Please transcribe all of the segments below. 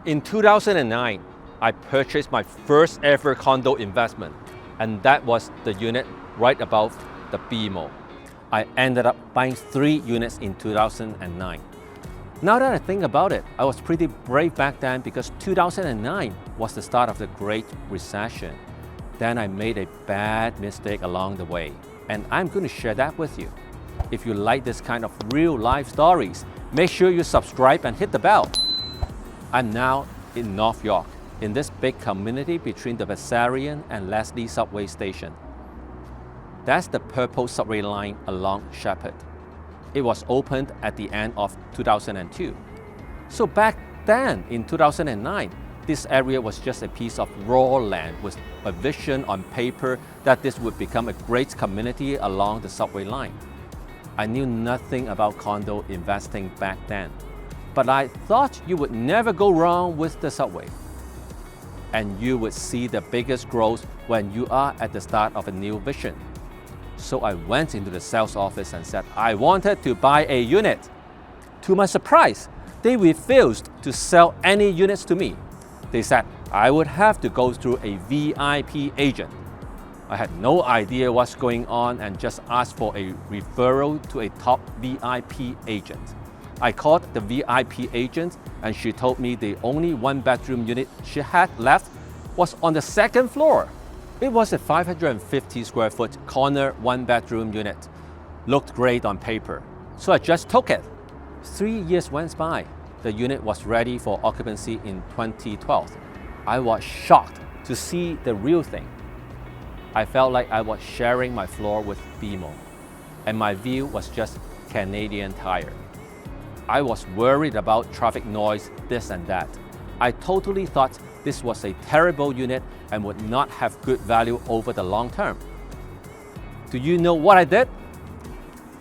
In 2009, I purchased my first ever condo investment, and that was the unit right above the BMO. I ended up buying 3 units in 2009. Now that I think about it, I was pretty brave back then because 2009 was the start of the Great Recession. Then I made a bad mistake along the way, and I'm going to share that with you. If you like this kind of real life stories, make sure you subscribe and hit the bell. I'm now in North York, in this big community between the Bessarion and Leslie subway station. That's the purple subway line along Shepherd. It was opened at the end of 2002. So back then, in 2009, this area was just a piece of raw land with a vision on paper that this would become a great community along the subway line. I knew nothing about condo investing back then, but I thought you would never go wrong with the subway. And you would see the biggest growth when you are at the start of a new vision. So I went into the sales office and said I wanted to buy a unit. To my surprise, they refused to sell any units to me. They said I would have to go through a VIP agent. I had no idea what's going on and just asked for a referral to a top VIP agent. I called the VIP agent and she told me the only 1-bedroom unit she had left was on the 2nd floor. It was a 550 square foot corner 1-bedroom unit. Looked great on paper, so I just took it. 3 years went by. The unit was ready for occupancy in 2012. I was shocked to see the real thing. I felt like I was sharing my floor with BMO, and my view was just Canadian Tire. I was worried about traffic noise, this and that. I totally thought this was a terrible unit and would not have good value over the long term. Do you know what I did?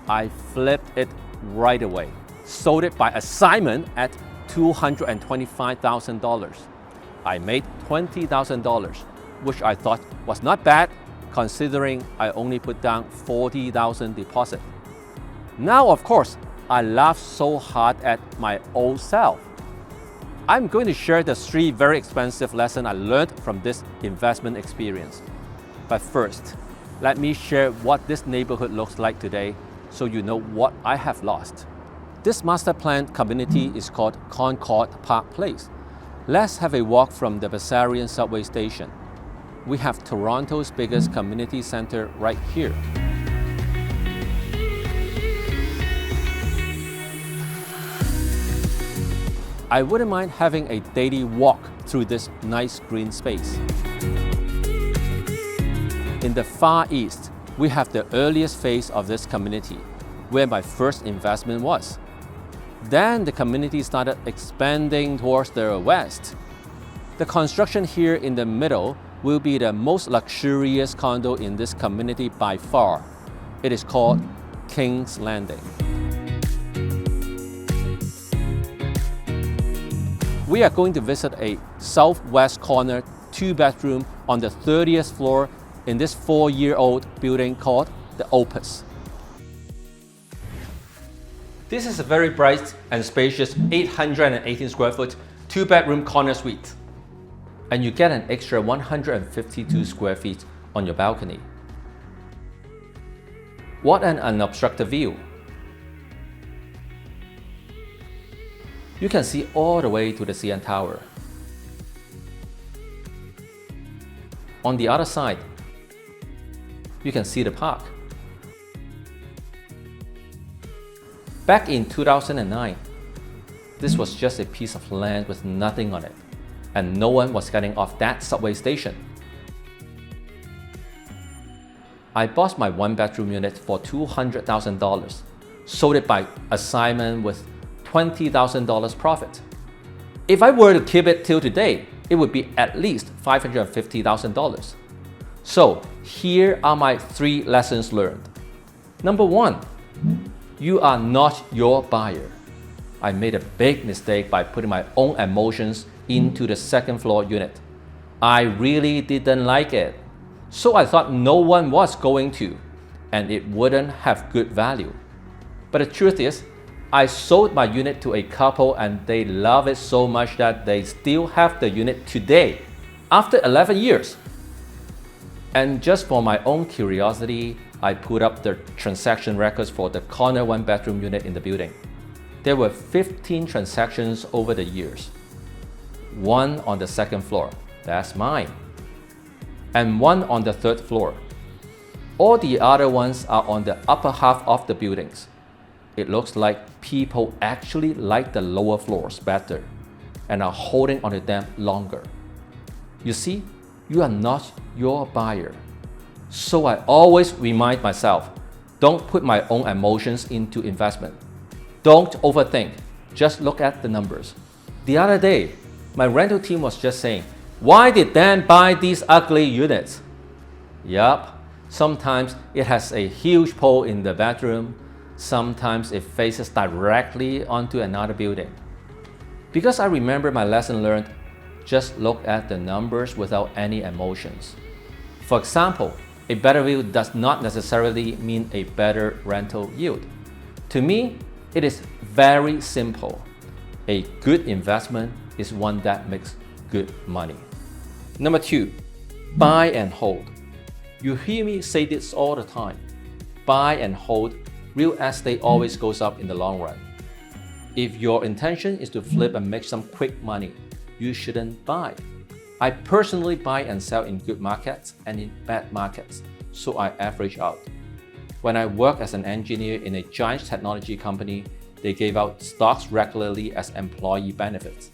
I flipped it right away. Sold it by assignment at $225,000. I made $20,000, which I thought was not bad considering I only put down $40,000 deposit. Now, of course, I laughed so hard at my old self. I'm going to share the 3 very expensive lessons I learned from this investment experience. But first, let me share what this neighborhood looks like today so you know what I have lost. This master plan community is called Concord Park Place. Let's have a walk from the Bessarion subway station. We have Toronto's biggest community center right here. I wouldn't mind having a daily walk through this nice green space. In the far east, we have the earliest phase of this community, where my first investment was. Then the community started expanding towards the west. The construction here in the middle will be the most luxurious condo in this community by far. It is called King's Landing. We are going to visit a southwest corner 2-bedroom on the 30th floor in this 4-year-old building called the Opus. This is a very bright and spacious 818 square foot 2-bedroom corner suite. And you get an extra 152 square feet on your balcony. What an unobstructed view! You can see all the way to the CN Tower. On the other side, you can see the park. Back in 2009, this was just a piece of land with nothing on it, and no one was getting off that subway station. I bought my 1-bedroom unit for $200,000, sold it by assignment with $20,000 profit. If I were to keep it till today, it would be at least $550,000. So here are my 3 lessons learned. Number 1, you are not your buyer. I made a big mistake by putting my own emotions into the 2nd floor unit. I really didn't like it. So I thought no one was going to, and it wouldn't have good value. But the truth is, I sold my unit to a couple and they love it so much that they still have the unit today, after 11 years. And just for my own curiosity, I put up the transaction records for the corner 1-bedroom unit in the building. There were 15 transactions over the years. One on the second floor, that's mine. And one on the third floor. All the other ones are on the upper half of the buildings. It looks like people actually like the lower floors better and are holding onto them longer. You see, you are not your buyer. So I always remind myself, don't put my own emotions into investment. Don't overthink, just look at the numbers. The other day, my rental team was just saying, why did Dan buy these ugly units? Yup, sometimes it has a huge pole in the bedroom, sometimes it faces directly onto another building. Because I remember my lesson learned, just look at the numbers without any emotions. For example, a better view does not necessarily mean a better rental yield. To me, it is very simple. A good investment is one that makes good money. Number 2, buy and hold. You hear me say this all the time. Buy and hold, real estate always goes up in the long run. If your intention is to flip and make some quick money, you shouldn't buy. I personally buy and sell in good markets and in bad markets, so I average out. When I worked as an engineer in a giant technology company, they gave out stocks regularly as employee benefits.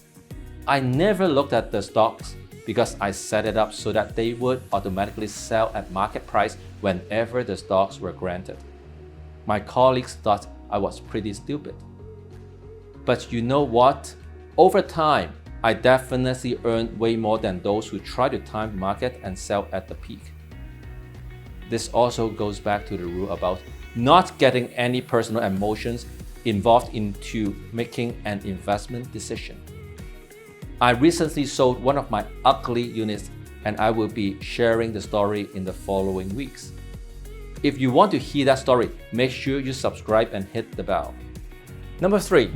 I never looked at the stocks because I set it up so that they would automatically sell at market price whenever the stocks were granted. My colleagues thought I was pretty stupid. But you know what? Over time, I definitely earned way more than those who try to time the market and sell at the peak. This also goes back to the rule about not getting any personal emotions involved into making an investment decision. I recently sold one of my ugly units and I will be sharing the story in the following weeks. If you want to hear that story, make sure you subscribe and hit the bell. Number 3,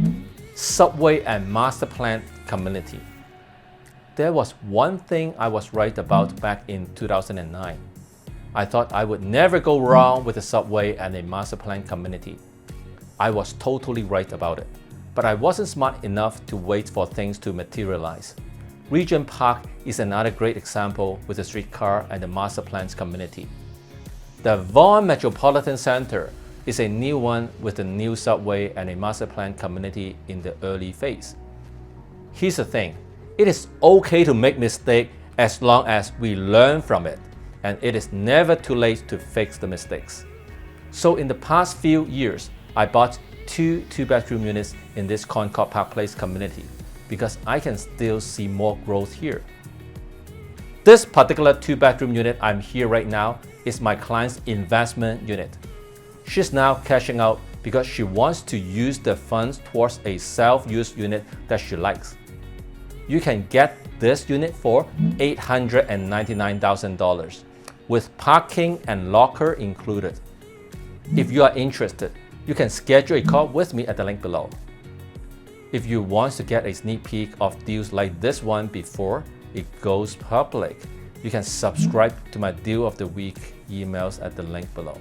subway and master plan community. There was one thing I was right about back in 2009. I thought I would never go wrong with a subway and a master plan community. I was totally right about it, but I wasn't smart enough to wait for things to materialize. Regent Park is another great example with the streetcar and the master plans community. The Vaughan Metropolitan Center is a new one with a new subway and a master plan community in the early phase. Here's the thing, it is okay to make mistakes as long as we learn from it, and it is never too late to fix the mistakes. So in the past few years, I bought 2 2-bedroom units in this Concord Park Place community because I can still see more growth here. This particular 2-bedroom unit I'm here right now is my client's investment unit. She's now cashing out because she wants to use the funds towards a self-use unit that she likes. You can get this unit for $899,000 with parking and locker included. If you are interested, you can schedule a call with me at the link below. If you want to get a sneak peek of deals like this one before it goes public, you can subscribe to my Deal of the Week emails at the link below.